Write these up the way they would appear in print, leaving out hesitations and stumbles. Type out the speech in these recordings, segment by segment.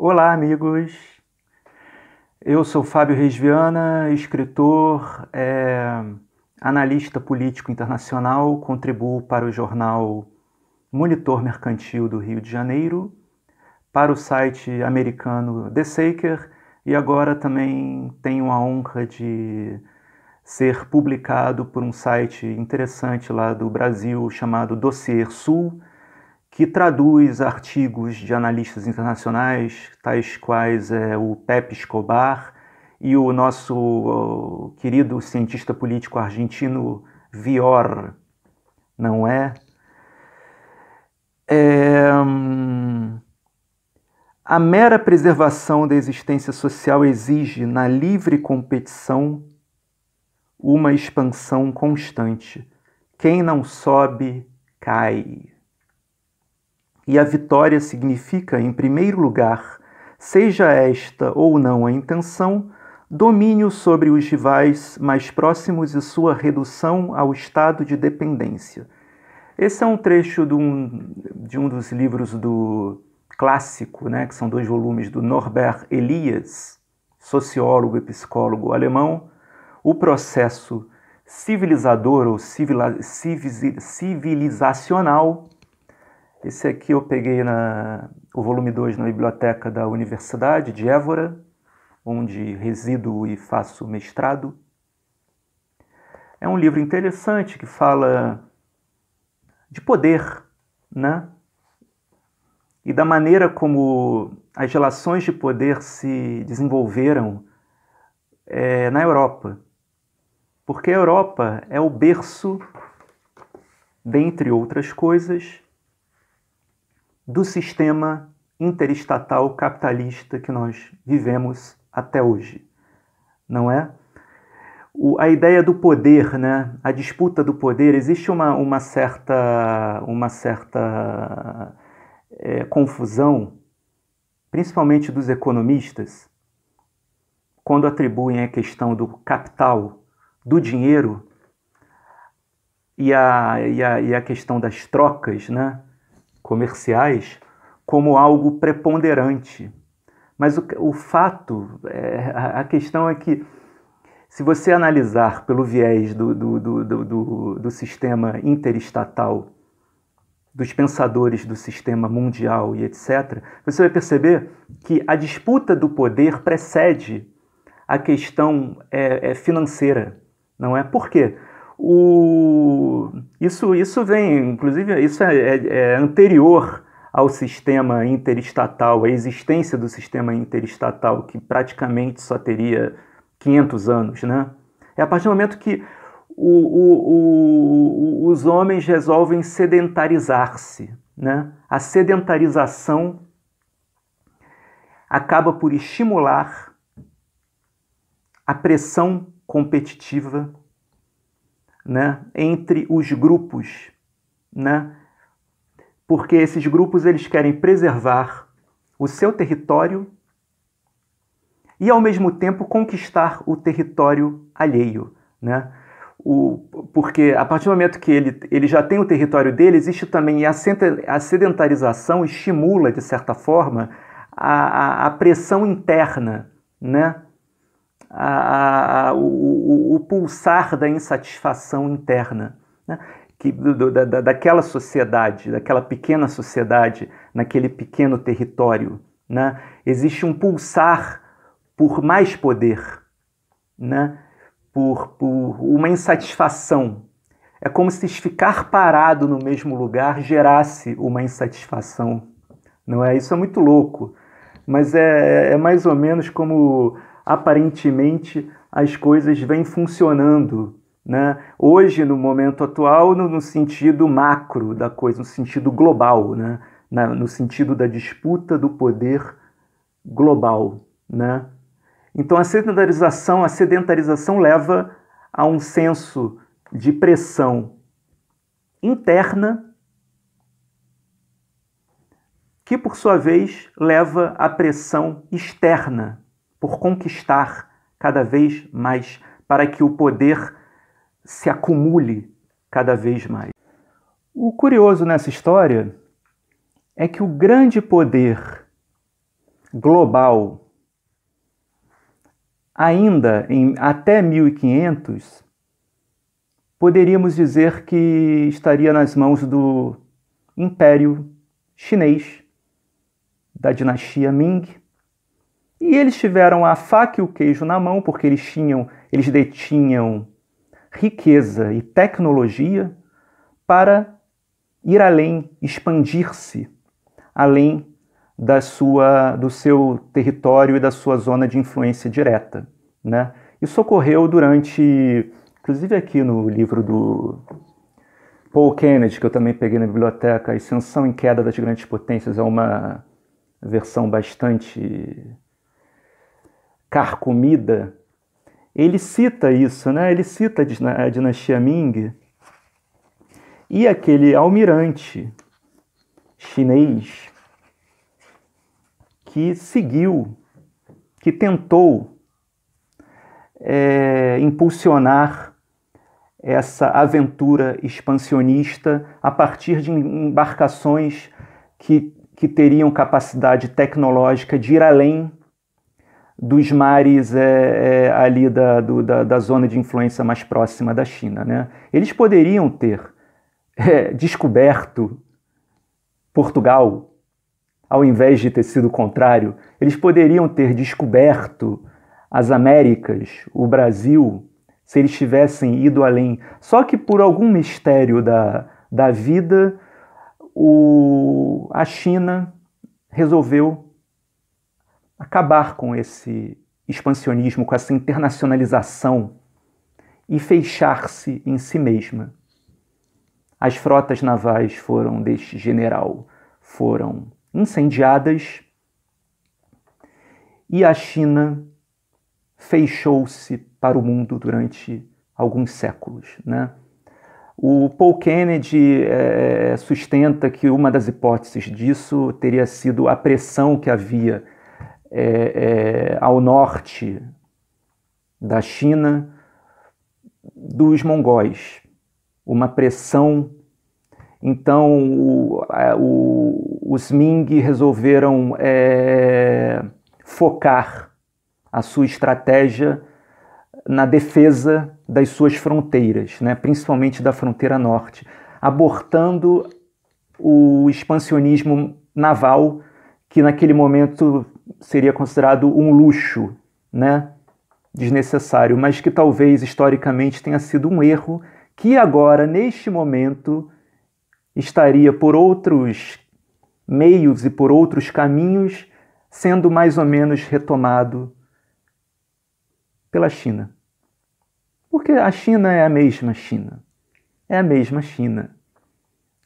Olá, amigos. Eu sou Fábio Reis Viana, escritor, analista político internacional, contribuo para o jornal Monitor Mercantil do Rio de Janeiro, para o site americano The Saker e agora também tenho a honra de ser publicado por um site interessante lá do Brasil chamado Dossier Sul, que traduz artigos de analistas internacionais, tais quais o Pepe Escobar e o nosso querido cientista político argentino Vior, não é? A mera preservação da existência social exige, na livre competição, uma expansão constante. Quem não sobe, cai. E a vitória significa, em primeiro lugar, seja esta ou não a intenção, domínio sobre os rivais mais próximos e sua redução ao estado de dependência. Esse é um trecho de um dos livros do clássico, né, que são 2 volumes, do Norbert Elias, sociólogo e psicólogo alemão, O Processo Civilizador ou Civilizacional. Esse aqui eu peguei o volume 2 na biblioteca da Universidade de Évora, onde resido e faço mestrado. É um livro interessante que fala de poder, né? E da maneira como as relações de poder se desenvolveram na Europa. Porque a Europa é o berço, dentre outras coisas, do sistema interestatal capitalista que nós vivemos até hoje, não é? A ideia do poder, né? A disputa do poder, existe uma certa confusão, principalmente dos economistas, quando atribuem a questão do capital, do dinheiro e a questão das trocas, né, comerciais, como algo preponderante. Mas o fato, a questão é que, se você analisar pelo viés do sistema interestatal, dos pensadores do sistema mundial e etc., você vai perceber que a disputa do poder precede a questão financeira, não é? Por quê? Isso vem, inclusive, isso é anterior ao sistema interestatal, à existência do sistema interestatal, que praticamente só teria 500 anos, né? É a partir do momento que os homens resolvem sedentarizar-se, né? A sedentarização acaba por estimular a pressão competitiva, né, entre os grupos, né? Porque esses grupos eles querem preservar o seu território e, ao mesmo tempo, conquistar o território alheio, né? Porque a partir do momento que ele já tem o território dele, existe também a sedentarização estimula, de certa forma, a pressão interna, né? O pulsar da insatisfação interna, né? Daquela sociedade, daquela pequena sociedade, naquele pequeno território, né? Existe um pulsar por mais poder, né? por uma insatisfação. É como se ficar parado no mesmo lugar gerasse uma insatisfação, não é? Isso é muito louco, mas é mais ou menos como aparentemente as coisas vêm funcionando, né? Hoje, no momento atual, no sentido macro da coisa, no sentido global, né? No sentido da disputa do poder global, né? Então a sedentarização leva a um senso de pressão interna que, por sua vez, leva à pressão externa por conquistar cada vez mais, para que o poder se acumule cada vez mais. O curioso nessa história é que o grande poder global, ainda até 1500, poderíamos dizer que estaria nas mãos do Império Chinês, da dinastia Ming, e eles tiveram a faca e o queijo na mão, porque eles detinham riqueza e tecnologia para ir além, expandir-se além do seu território e da sua zona de influência direta, né? Isso ocorreu durante, inclusive aqui no livro do Paul Kennedy, que eu também peguei na biblioteca, A Ascensão e Queda das Grandes Potências, é uma versão bastante carcomida. Ele cita isso, né? Ele cita a dinastia Ming e aquele almirante chinês que seguiu, que tentou impulsionar essa aventura expansionista a partir de embarcações que teriam capacidade tecnológica de ir além dos mares ali da zona de influência mais próxima da China, né? Eles poderiam ter descoberto Portugal, ao invés de ter sido o contrário. Eles poderiam ter descoberto as Américas, o Brasil, se eles tivessem ido além. Só que por algum mistério da vida, a China resolveu acabar com esse expansionismo, com essa internacionalização e fechar-se em si mesma. As frotas navais deste general foram incendiadas e a China fechou-se para o mundo durante alguns séculos, né? O Paul Kennedy sustenta que uma das hipóteses disso teria sido a pressão que havia ao norte da China dos mongóis, uma pressão. Então os Ming resolveram focar a sua estratégia na defesa das suas fronteiras, né, principalmente da fronteira norte, abortando o expansionismo naval, que naquele momento seria considerado um luxo, né, desnecessário, mas que talvez historicamente tenha sido um erro, que agora, neste momento, estaria por outros meios e por outros caminhos sendo mais ou menos retomado pela China. Porque a China é a mesma China. É a mesma China.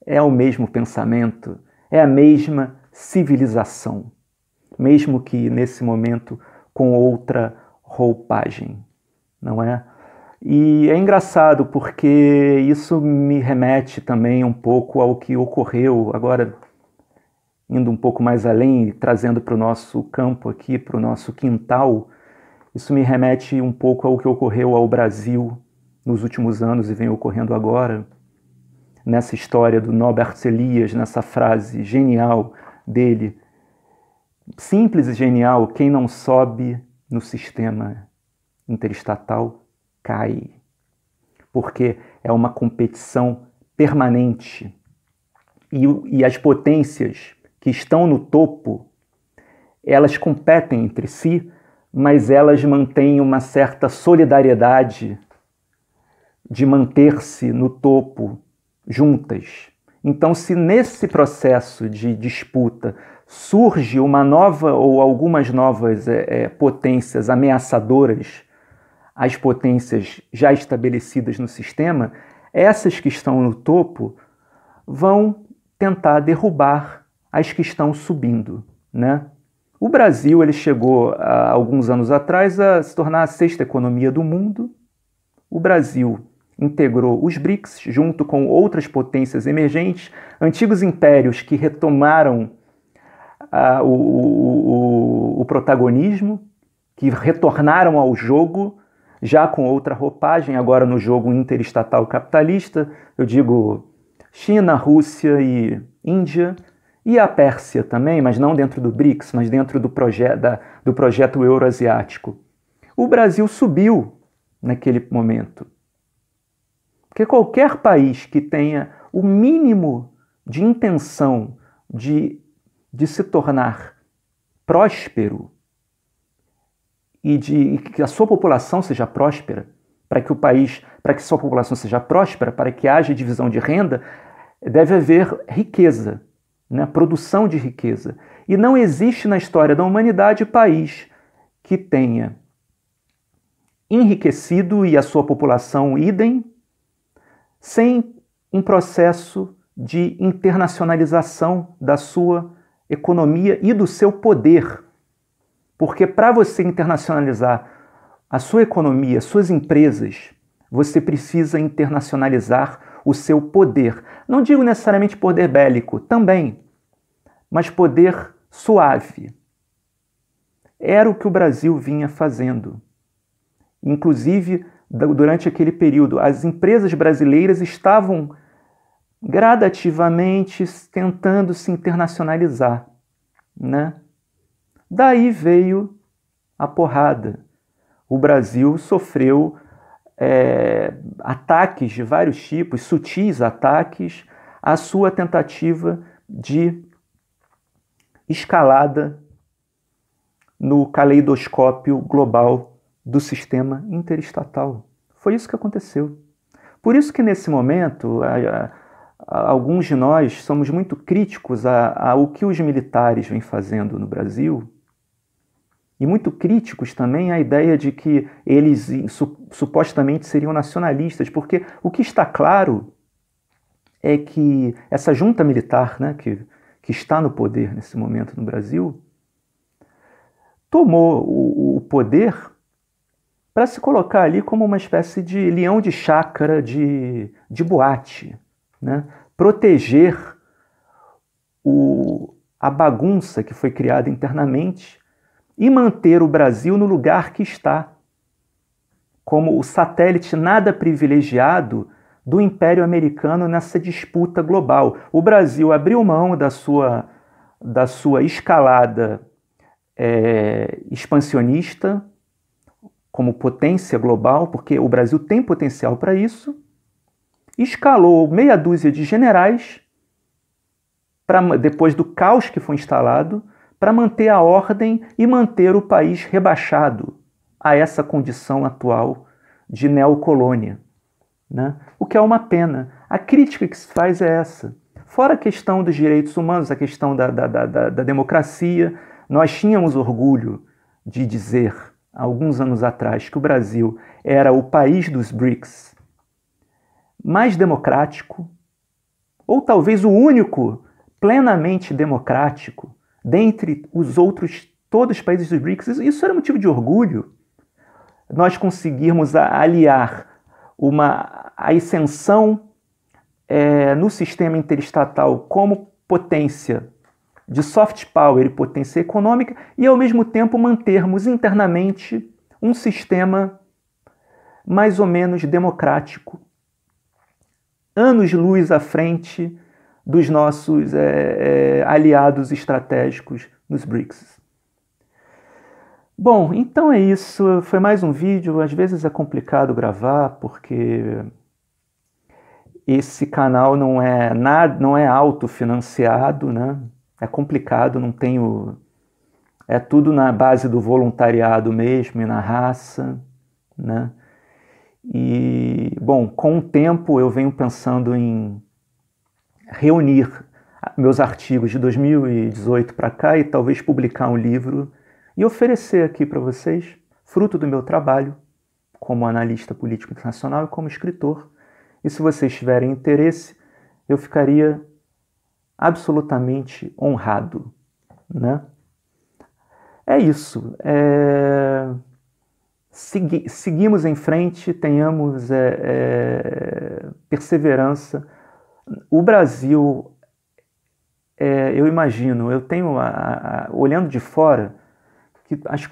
É o mesmo pensamento. É a mesma civilização. Mesmo que nesse momento com outra roupagem. Não é? E é engraçado porque isso me remete também um pouco ao que ocorreu, agora indo um pouco mais além, trazendo para o nosso campo aqui, para o nosso quintal. Isso me remete um pouco ao que ocorreu ao Brasil nos últimos anos e vem ocorrendo agora, nessa história do Norbert Elias, nessa frase genial dele, simples e genial: quem não sobe no sistema interestatal cai, porque é uma competição permanente e as potências que estão no topo, elas competem entre si, mas elas mantêm uma certa solidariedade de manter-se no topo juntas. Então, se nesse processo de disputa surge uma nova ou algumas novas potências ameaçadoras às potências já estabelecidas no sistema, essas que estão no topo vão tentar derrubar as que estão subindo, né? O Brasil ele chegou, há alguns anos atrás, a se tornar a sexta economia do mundo. O Brasil integrou os BRICS junto com outras potências emergentes, antigos impérios que retomaram o protagonismo, que retornaram ao jogo, já com outra roupagem, agora no jogo interestatal capitalista. Eu digo China, Rússia e Índia, e a Pérsia também, mas não dentro do BRICS, mas dentro do projeto euroasiático. O Brasil subiu naquele momento. Porque qualquer país que tenha o mínimo de intenção de se tornar próspero e de que a sua população seja próspera, para que sua população seja próspera, para que haja divisão de renda, deve haver riqueza, né? Produção de riqueza. E não existe na história da humanidade país que tenha enriquecido e a sua população idem, sem um processo de internacionalização da sua economia e do seu poder. Porque para você internacionalizar a sua economia, suas empresas, você precisa internacionalizar o seu poder. Não digo necessariamente poder bélico, também, mas poder suave. Era o que o Brasil vinha fazendo. Inclusive, durante aquele período, as empresas brasileiras estavam gradativamente tentando se internacionalizar, né? Daí veio a porrada. O Brasil sofreu ataques de vários tipos, sutis ataques, à sua tentativa de escalada no caleidoscópio global do sistema interestatal. Foi isso que aconteceu. Por isso que nesse momento, alguns de nós somos muito críticos ao que os militares vêm fazendo no Brasil, e muito críticos também à ideia de que eles supostamente seriam nacionalistas, porque o que está claro é que essa junta militar, né, que está no poder nesse momento no Brasil, tomou o poder para se colocar ali como uma espécie de leão de chácara, de boate, né? Proteger a bagunça que foi criada internamente e manter o Brasil no lugar que está, como o satélite nada privilegiado do Império Americano nessa disputa global. O Brasil abriu mão da sua escalada expansionista como potência global, porque o Brasil tem potencial para isso, escalou meia dúzia de generais, depois do caos que foi instalado, para manter a ordem e manter o país rebaixado a essa condição atual de neocolônia, né? O que é uma pena. A crítica que se faz é essa. Fora a questão dos direitos humanos, a questão da democracia, nós tínhamos orgulho de dizer, há alguns anos atrás, que o Brasil era o país dos BRICS mais democrático, ou talvez o único plenamente democrático dentre todos os países dos BRICS. Isso era motivo de orgulho. Nós conseguirmos aliar a ascensão no sistema interestatal como potência de soft power e potência econômica e, ao mesmo tempo, mantermos internamente um sistema mais ou menos democrático, anos-luz à frente dos nossos aliados estratégicos nos BRICS. Bom, então é isso. Foi mais um vídeo. Às vezes é complicado gravar porque esse canal não é autofinanciado, né? É complicado, não tenho... É tudo na base do voluntariado mesmo e na raça, né? E, bom, com o tempo eu venho pensando em reunir meus artigos de 2018 para cá e talvez publicar um livro e oferecer aqui para vocês, fruto do meu trabalho como analista político internacional e como escritor. E se vocês tiverem interesse, eu ficaria absolutamente honrado, né? É isso. Seguimos em frente, tenhamos perseverança. O Brasil, eu imagino, eu tenho, olhando de fora, que as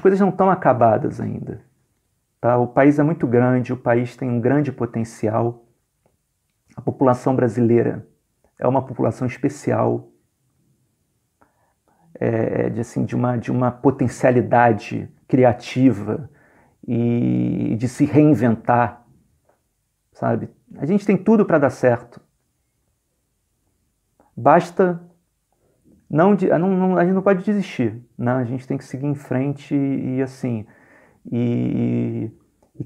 coisas não estão acabadas ainda. Tá? O país é muito grande, o país tem um grande potencial. A população brasileira é uma população especial, de uma potencialidade criativa e de se reinventar, sabe? A gente tem tudo para dar certo. Basta a gente não pode desistir, né? A gente tem que seguir em frente e assim, e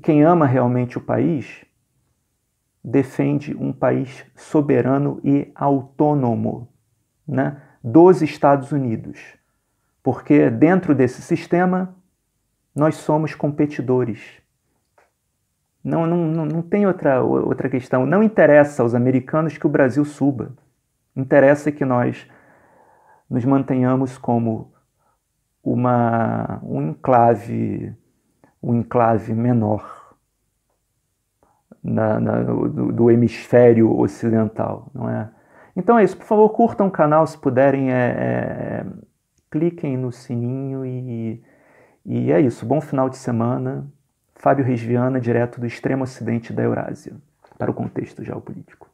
quem ama realmente o país defende um país soberano e autônomo, né, dos Estados Unidos, porque dentro desse sistema nós somos competidores. Não tem outra questão. Não interessa aos americanos que o Brasil suba. Interessa que nós nos mantenhamos como um enclave menor do hemisfério ocidental, não é? Então é isso. Por favor, curtam o canal se puderem, cliquem no sininho e é isso. Bom final de semana. Fábio Reis Viana, direto do extremo ocidente da Eurásia, para o contexto geopolítico.